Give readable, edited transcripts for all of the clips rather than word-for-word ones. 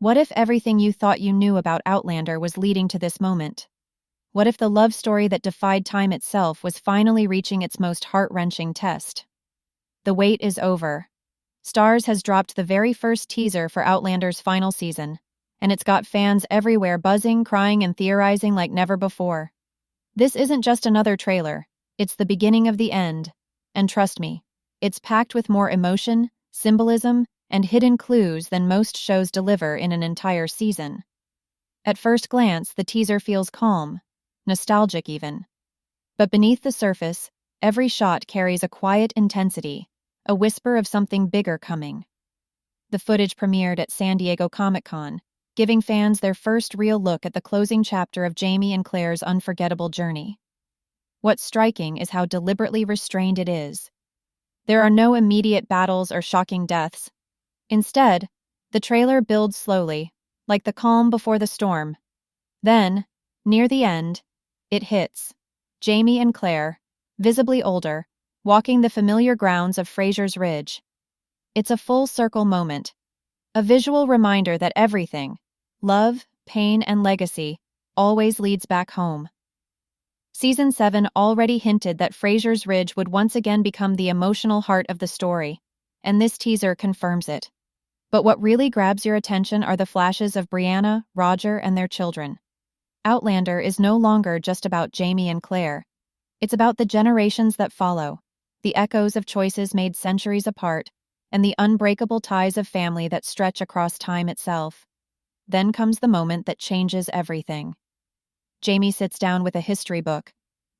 What if everything you thought you knew about Outlander was leading to this moment? What if the love story that defied time itself was finally reaching its most heart-wrenching test? The wait is over. Starz has dropped the very first teaser for Outlander's final season, and it's got fans everywhere buzzing, crying, and theorizing like never before. This isn't just another trailer, it's the beginning of the end. And trust me, it's packed with more emotion, symbolism, and hidden clues than most shows deliver in an entire season. At first glance, the teaser feels calm, nostalgic even. But beneath the surface, every shot carries a quiet intensity, a whisper of something bigger coming. The footage premiered at San Diego Comic-Con, giving fans their first real look at the closing chapter of Jamie and Claire's unforgettable journey. What's striking is how deliberately restrained it is. There are no immediate battles or shocking deaths. Instead, the trailer builds slowly, like the calm before the storm. Then, near the end, it hits. Jamie and Claire, visibly older, walking the familiar grounds of Fraser's Ridge. It's a full-circle moment, a visual reminder that everything, love, pain, and legacy, always leads back home. Season 7 already hinted that Fraser's Ridge would once again become the emotional heart of the story, and this teaser confirms it. But what really grabs your attention are the flashes of Brianna, Roger, and their children. Outlander is no longer just about Jamie and Claire. It's about the generations that follow, the echoes of choices made centuries apart, and the unbreakable ties of family that stretch across time itself. Then comes the moment that changes everything. Jamie sits down with a history book,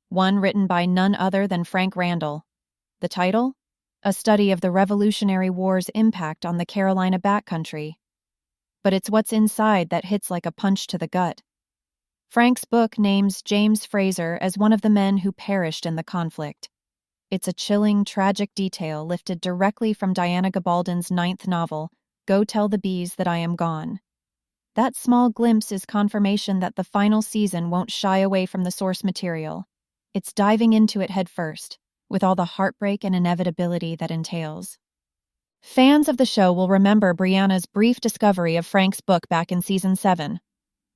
one written by none other than Frank Randall. The title? A study of the Revolutionary War's impact on the Carolina backcountry. But it's what's inside that hits like a punch to the gut. Frank's book names James Fraser as one of the men who perished in the conflict. It's a chilling, tragic detail lifted directly from Diana Gabaldon's 9th novel, Go Tell the Bees That I Am Gone. That small glimpse is confirmation that the final season won't shy away from the source material. It's diving into it headfirst, with all the heartbreak and inevitability that entails. Fans of the show will remember Brianna's brief discovery of Frank's book back in Season 7,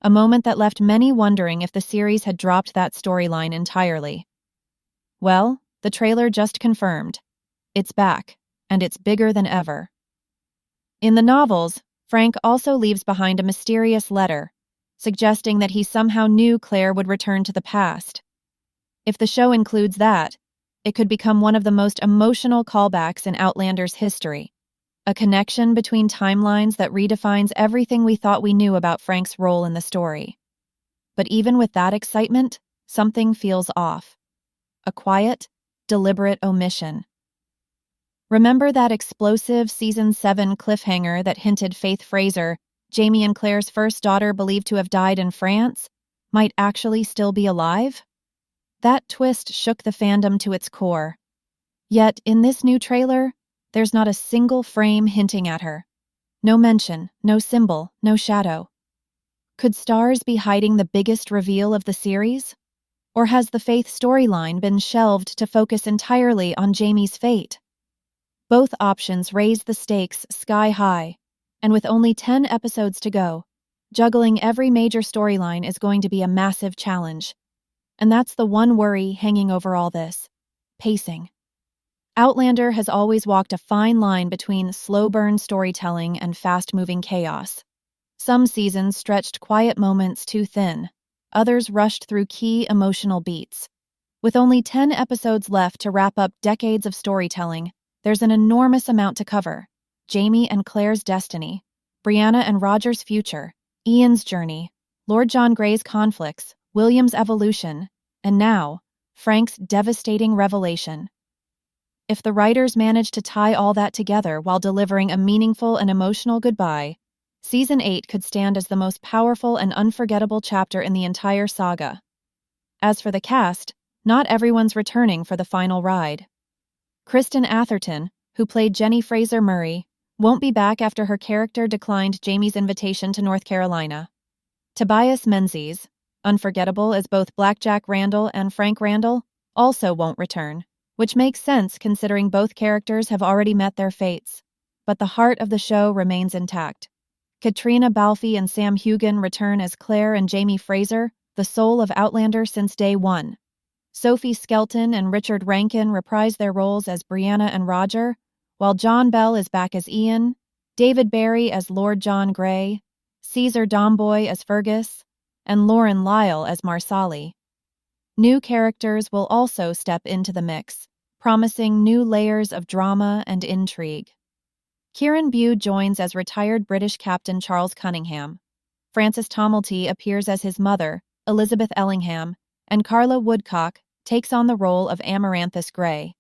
a moment that left many wondering if the series had dropped that storyline entirely. Well, the trailer just confirmed. It's back, and it's bigger than ever. In the novels, Frank also leaves behind a mysterious letter, suggesting that he somehow knew Claire would return to the past. If the show includes that, it could become one of the most emotional callbacks in Outlander's history, a connection between timelines that redefines everything we thought we knew about Frank's role in the story. But even with that excitement, something feels off. A quiet, deliberate omission. Remember that explosive Season 7 cliffhanger that hinted Faith Fraser, Jamie and Claire's first daughter believed to have died in France, might actually still be alive? That twist shook the fandom to its core. Yet, in this new trailer, there's not a single frame hinting at her. No mention, no symbol, no shadow. Could Starz be hiding the biggest reveal of the series? Or has the Faith storyline been shelved to focus entirely on Jamie's fate? Both options raise the stakes sky high, and with only 10 episodes to go, juggling every major storyline is going to be a massive challenge. And that's the one worry hanging over all this: pacing. Outlander has always walked a fine line between slow-burn storytelling and fast-moving chaos. Some seasons stretched quiet moments too thin, others rushed through key emotional beats. With only 10 episodes left to wrap up decades of storytelling, there's an enormous amount to cover: Jamie and Claire's destiny, Brianna and Roger's future, Ian's journey, Lord John Grey's conflicts, William's evolution, and now, Frank's devastating revelation. If the writers manage to tie all that together while delivering a meaningful and emotional goodbye, Season 8 could stand as the most powerful and unforgettable chapter in the entire saga. As for the cast, not everyone's returning for the final ride. Kristen Atherton, who played Jenny Fraser Murray, won't be back after her character declined Jamie's invitation to North Carolina. Tobias Menzies, unforgettable as both Blackjack Randall and Frank Randall, also won't return, which makes sense considering both characters have already met their fates. But the heart of the show remains intact. Katrina Balfe and Sam Heughan return as Claire and Jamie Fraser, the soul of Outlander since day one. Sophie Skelton and Richard Rankin reprise their roles as Brianna and Roger, while John Bell is back as Ian, David Barry as Lord John Grey, Caesar Domboy as Fergus, and Lauren Lyle as Marsali. New characters will also step into the mix, promising new layers of drama and intrigue. Kieran Bew joins as retired British Captain Charles Cunningham. Frances Tomelty appears as his mother, Elizabeth Ellingham, and Carla Woodcock takes on the role of Amaranthus Grey,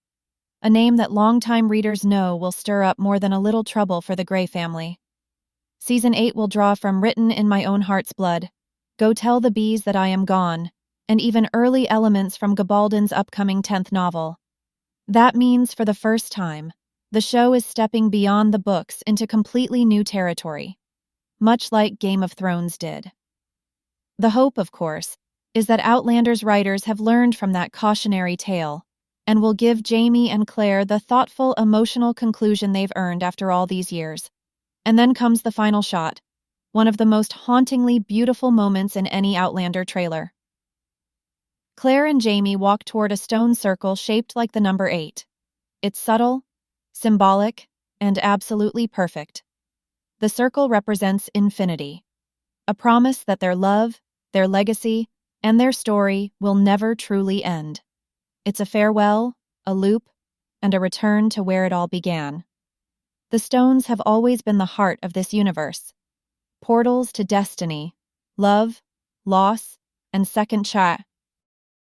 a name that longtime readers know will stir up more than a little trouble for the Grey family. Season 8 will draw from Written in My Own Heart's Blood, Go Tell the Bees That I Am Gone, and even early elements from Gabaldon's upcoming 10th novel. That means, for the first time, the show is stepping beyond the books into completely new territory, much like Game of Thrones did. The hope, of course, is that Outlander's writers have learned from that cautionary tale and will give Jamie and Claire the thoughtful, emotional conclusion they've earned after all these years. And then comes the final shot, one of the most hauntingly beautiful moments in any Outlander trailer. Claire and Jamie walk toward a stone circle shaped like the number 8. It's subtle, symbolic, and absolutely perfect. The circle represents infinity, a promise that their love, their legacy, and their story will never truly end. It's a farewell, a loop, and a return to where it all began. The stones have always been the heart of this universe, portals to destiny, love, loss, and second